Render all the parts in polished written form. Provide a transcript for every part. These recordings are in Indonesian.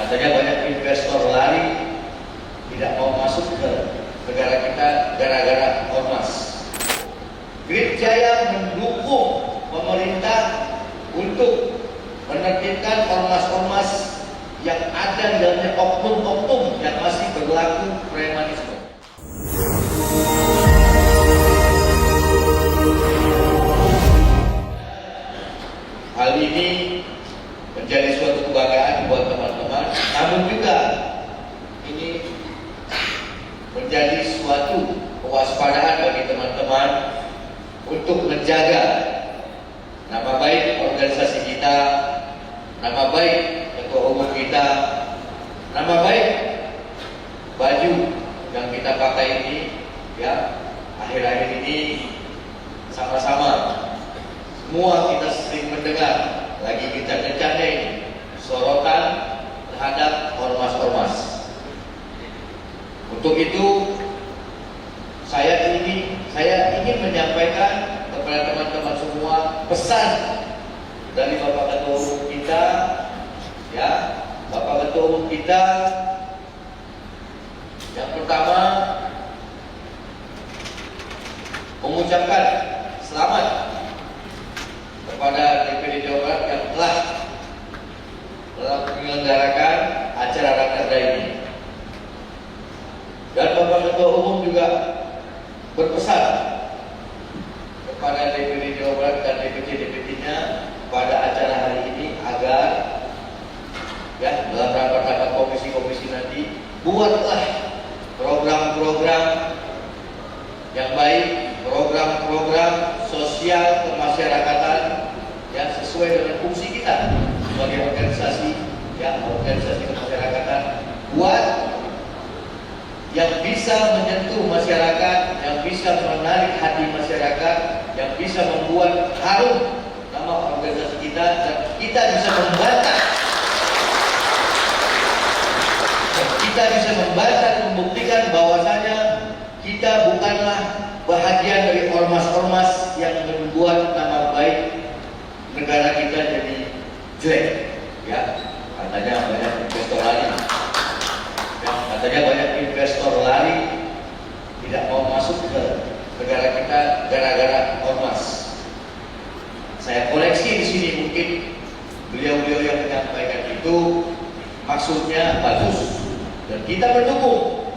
Katanya banyak investor lari tidak mau masuk ke negara kita gara-gara ormas. Grid Jaya mendukung pemerintah untuk menertibkan ormas-ormas yang ada di dalamnya oknum-oknum yang masih berlaku premanisme. Hal ini menjadi suatu kebanggaan buat teman-teman, namun juga ini menjadi suatu kewaspadaan bagi teman-teman untuk menjaga nama baik organisasi kita, nama baik ketua umum kita, nama baik baju yang kita pakai ini, ya akhir-akhir ini sama-sama semua kita sering mendengar lagi kita gandeng sorotan terhadap ormas-ormas. Untuk itu saya ingin menyampaikan kepada teman-teman semua pesan dari Bapak Ketua Umum kita, ya Bapak Ketua Umum kita. Yang pertama, mengucapkan selamat kepada DPD Jawa Barat yang telah menyelenggarakan acara Rakerda ini. Dan Bapak Ketua Umum juga berpesan kepada DPD Jawa Barat dan DPC-DPC-nya pada acara hari ini agar ya dalam rapat-rapat komisi-komisi nanti buatlah program-program yang baik, program-program sosial kemasyarakatan yang sesuai dengan fungsi kita sebagai organisasi, ya organisasi kemasyarakatan, buat yang bisa menyentuh masyarakat, yang bisa menarik hati masyarakat, yang bisa membuat harum nama organisasi kita, dan kita bisa membantah, membuktikan bahwasanya kita bukanlah bahagian dari ormas-ormas yang membuat nama baik negara kita jadi jelek. Ya, katanya banyak investor lari. Ya, katanya banyak investor lari tidak mau masuk ke negara kita gara-gara ormas. Saya koleksi di sini, mungkin beliau-beliau yang menyampaikan itu maksudnya bagus dan kita mendukung.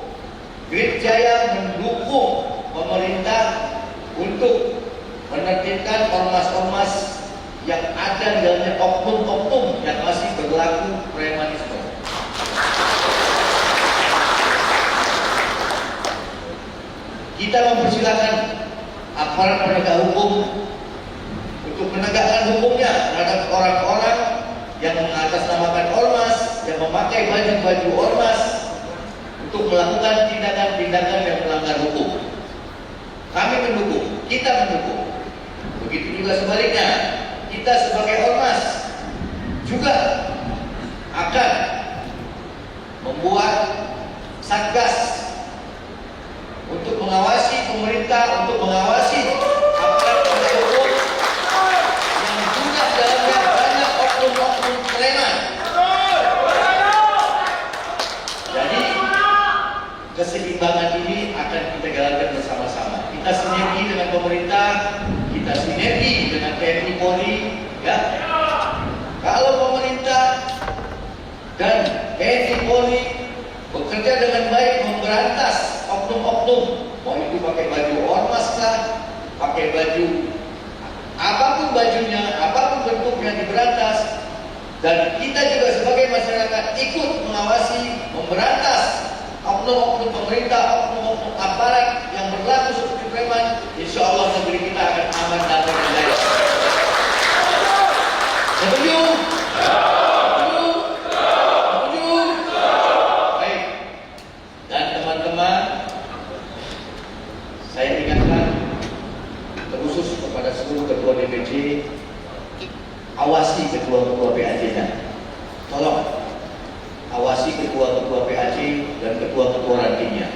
Grid Jaya mendukung pemerintah untuk menertibkan ormas-ormas yang ada di dalamnya oknum-oknum yang masih berlaku premanisme. Kita mempersilahkan aparat penegak hukum untuk menegakkan hukumnya terhadap orang-orang yang mengatasnamakan ormas, yang memakai baju-baju ormas untuk melakukan tindakan-tindakan yang melanggar hukum. Kami mendukung, kita mendukung. Begitu juga sebaliknya, kita sebagai ormas juga akan membuat satgas untuk mengawasi pemerintah, untuk mengawasi aparat penegak hukum yang juga dalamnya banyak oknum-oknum preman. Jadi keseimbangan ini akan kita jalankan bersama-sama. Kita sinergi dengan pemerintah, kita sinergi dengan TNI Polri, ya. Kalau pemerintah dan TNI Polri bekerja dengan baik memberantas oknum-oknum, mau itu pakai baju ormas kah, pakai baju apapun bajunya, apapun bentuknya diberantas, dan kita juga sebagai masyarakat ikut mengawasi, memberantas oknum-oknum pemerintah, oknum-oknum aparat yang berlaku seperti preman, insya Allah negeri kita akan aman, damai, dan jaya. Setuju? Setuju? Baik. Dan teman-teman, saya ingatkan terkhusus kepada seluruh ketua DPC, awasi ketua-ketua PAC-nya. Tolong awasi ketua-ketua PAC dan ketua-ketua rantingnya.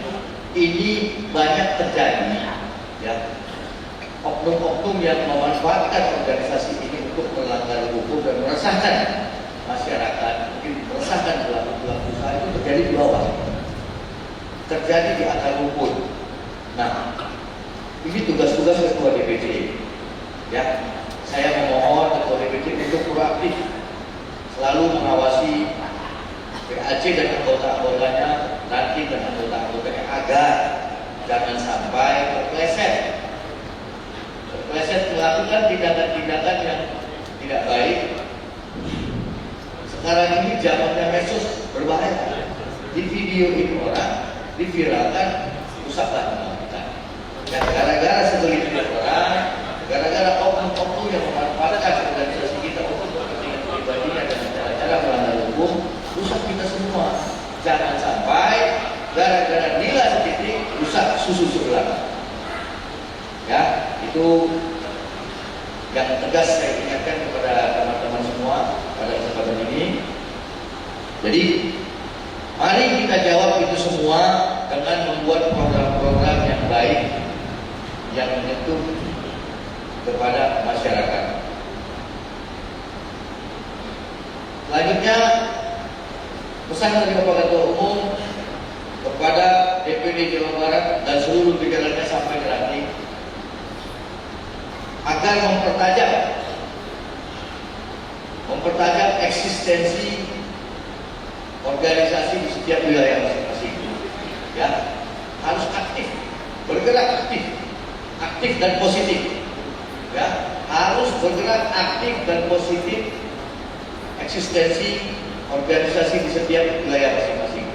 Ini banyak terjadi, ya, oknum-oknum yang memanfaatkan organisasi ini untuk melanggar hukum dan meresahkan masyarakat, mungkin meresahkan pelaku-pelaku terjadi di akar rumput. Nah, ini tugas-tugas ketua DPC. Ya, saya memohon ketua DPC untuk proaktif selalu mengawasi PAC dan anggota-anggotanya, nanti dan anggota-anggotanya, agar jangan sampai terpeleset melakukan tindakan-tindakan yang tidak baik. Sekarang ini zamannya medsos berbahaya. Di video ini orang diviralkan, rusaklah nama kita. Dan gara-gara segelintir orang, gara-gara oknum-oknum yang memanfaatkan organisasi kita untuk kepentingan pribadinya dan cara-cara melanggar hukum, rusak kita semua. Jangan sampai gara-gara nilai setitik rusak susu sebelah. Ya, itu yang tegas saya ingatkan kepada teman-teman semua pada kesempatan ini. Jadi, mari kita jawab itu semua dengan membuat program-program yang baik yang menyentuh kepada masyarakat. Selanjutnya, pesan dari Bapak Ketua Umum kepada DPD Jawa Barat dan seluruh jajarannya sampai ke ranting agar mempertajam eksistensi organisasi di setiap wilayah masing-masing. Ya, harus aktif, bergerak aktif dan positif. Ya, harus bergerak aktif dan positif eksistensi organisasi di setiap wilayah masing-masing.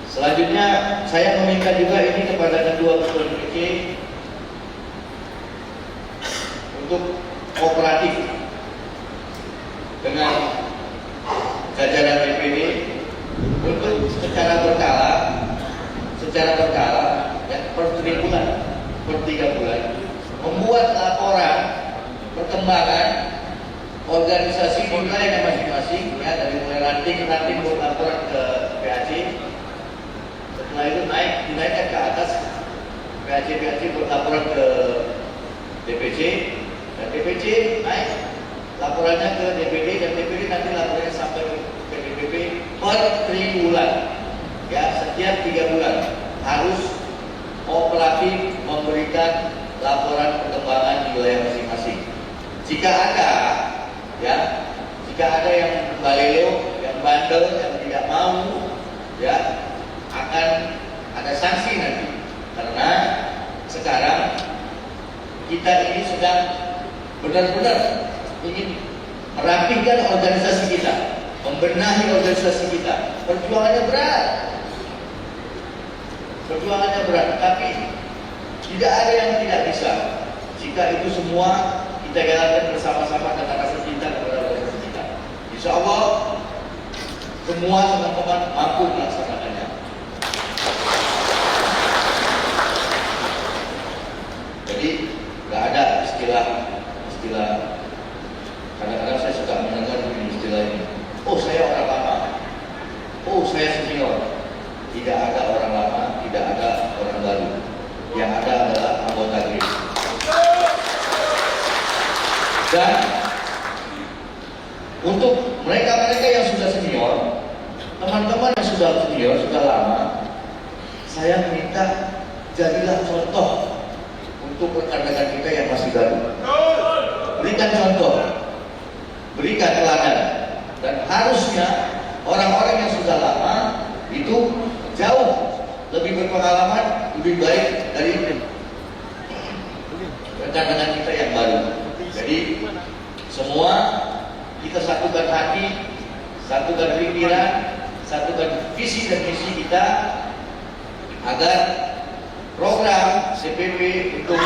Selanjutnya, saya meminta juga ini kepada ketua DPC untuk kooperatif dengan jajaran DPD untuk secara berkala ya, per 3 bulan membuat laporan perkembangan organisasi di wilayah masing-masing, ya, dari mulai ranting buat laporan ke PAC, setelah itu dinaikkan ke atas PAC buat laporan ke DPC, dan DPC naik laporannya ke DPD, dan DPD nanti laporannya sampai ke DPP per 3 bulan. Ya, setiap 3 bulan harus kooperatif memberikan laporan perkembangan di wilayah masing-masing. Jika ada yang balelo, yang bandel, yang tidak mau, ya, akan ada sanksi nanti. Karena sekarang kita ini sedang benar-benar ingin merapikan organisasi kita, membenahi organisasi kita. Perjuangannya berat, tapi tidak ada yang tidak bisa. Jika itu semua kita jalankan bersama-sama dengan rasa cinta kepada organisasi kita, insya Allah semua teman-teman mampu melaksanakannya. Jadi nggak ada istilah kadang-kadang saya suka mendengar istilah ini. Oh, saya orang lama. Oh, saya senior. Tidak ada orang lama, tidak ada orang baru. Yang ada adalah anggota GRIS. Dan untuk mereka-mereka yang sudah senior, teman-teman yang sudah senior, sudah lama, saya minta jadilah contoh untuk rekan-rekan kita yang masih baru. Berikan contoh, berikan teladan, dan harusnya orang-orang yang sudah lama itu jauh lebih berpengalaman, lebih baik dari rekan-rekan kita yang baru. Jadi semua kita satukan hati, satukan pikiran, satukan visi dan misi kita agar program CPP untuk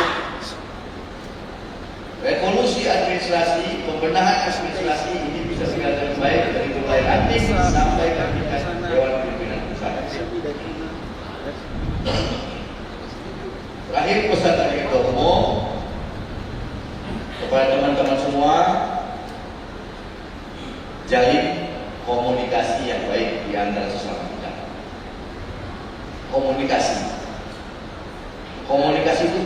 revolusi administrasi, pembenahan administrasi ini bisa berjalan baik dari mulai ranting sampai ke tingkat Dewan Pimpinan Pusat. Terakhir, pesan dari Ketua Umum kepada teman-teman semua, jalin komunikasi yang baik di antara sesama kita. Komunikasi itu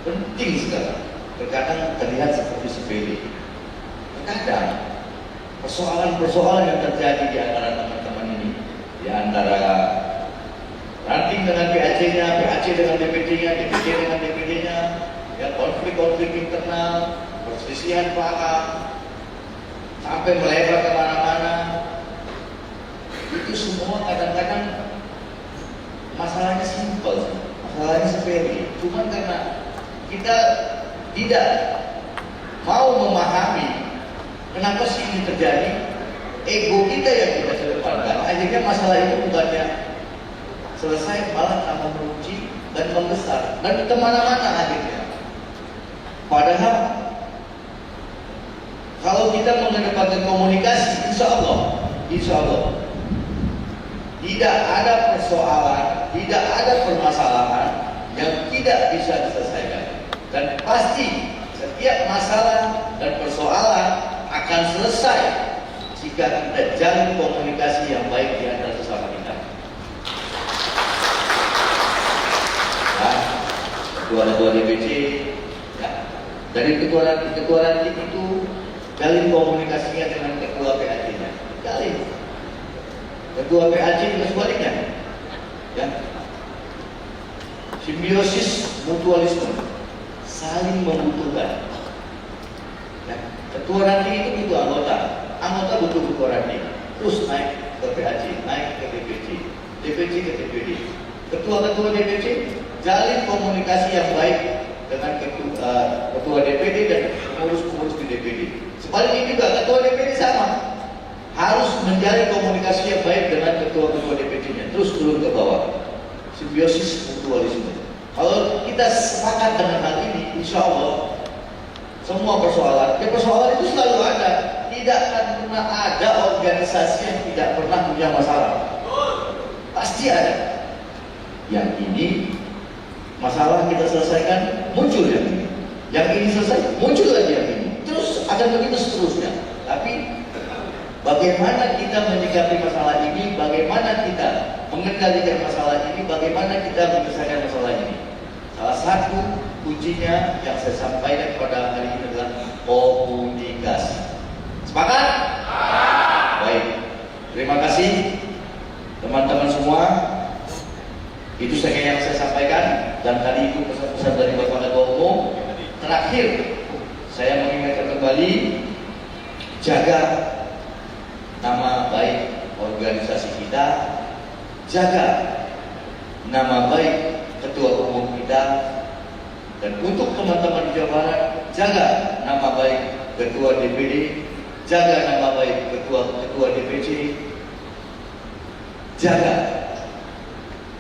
penting sekali. Terkadang terlihat seperti sepele. Terkadang persoalan-persoalan yang terjadi di antara teman-teman ini di antara ranting dengan PAC-nya, PAC dengan DPD-nya, DPD dengan DPD-nya, ya konflik-konflik internal, perselisihan paham, sampai melebar kemana-mana. Itu semua kadang-kadang masalahnya simpel, masalahnya sepele. Cuma karena kita tidak mau memahami kenapa sih ini terjadi, ego kita yang kita kedepankan, akhirnya masalah itu bukannya selesai, malah tambah meruncing dan membesar dan kemana-mana akhirnya. Padahal kalau kita mengedepankan komunikasi, insya Allah tidak ada persoalan, tidak ada permasalahan yang tidak bisa diselesaikan. Dan pasti setiap masalah dan persoalan akan selesai jika kita jalin komunikasi yang baik di antara sesama kita. Ketua-ketua DPC, ya. Dari ketua ranting itu jalin komunikasinya dengan ketua PAC-nya, jalin. Ketua PAC juga sebaliknya, ya. Simbiosis mutualisme, saling membutuhkan. Ya. Ketua ranting itu butuh anggota butuh ketua ranting, terus naik ke PAC, naik ke DPC, DPC ke DPD. Ketua-ketua DPC jalin komunikasi yang baik dengan ketua DPD dan pengurus-pengurus di DPD. Sebaliknya juga ketua DPD sama, harus menjalin komunikasi yang baik dengan ketua-ketua DPD-nya, terus turun ke bawah. Simbiosis mutualisme. Kalau kita sepakat dengan hal ini, insya Allah semua persoalan itu selalu ada. Tidak akan pernah ada organisasi yang tidak pernah punya masalah. Pasti ada. Yang ini masalah kita selesaikan, muncul yang ini. Yang ini selesai, muncul lagi yang ini. Terus akan begitu seterusnya. Tapi bagaimana kita menyikapi masalah ini, bagaimana kita mengendalikan masalah ini, bagaimana kita menyelesaikan masalah ini. Salah satu kuncinya yang saya sampaikan pada hari ini adalah komunikasi. Sepakat? Baik. Terima kasih teman-teman semua. Itu saja yang saya sampaikan, dan tadi itu pesan-pesan dari Bapak Ketua Umum. Terakhir, saya mengingatkan kembali, jaga nama baik organisasi kita, jaga nama baik Ketua Umum kita, dan untuk teman-teman di Jawa Barat, jaga nama baik Ketua DPD, jaga nama baik Ketua DPC, jaga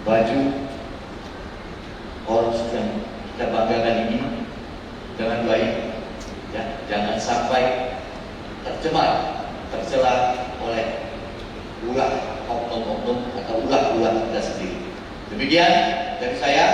baju ormas yang kita banggakan ini dengan baik, ya, jangan sampai tercela oleh ulah oknum-oknum atau ulah-ulah kita sendiri. Demikian dari saya.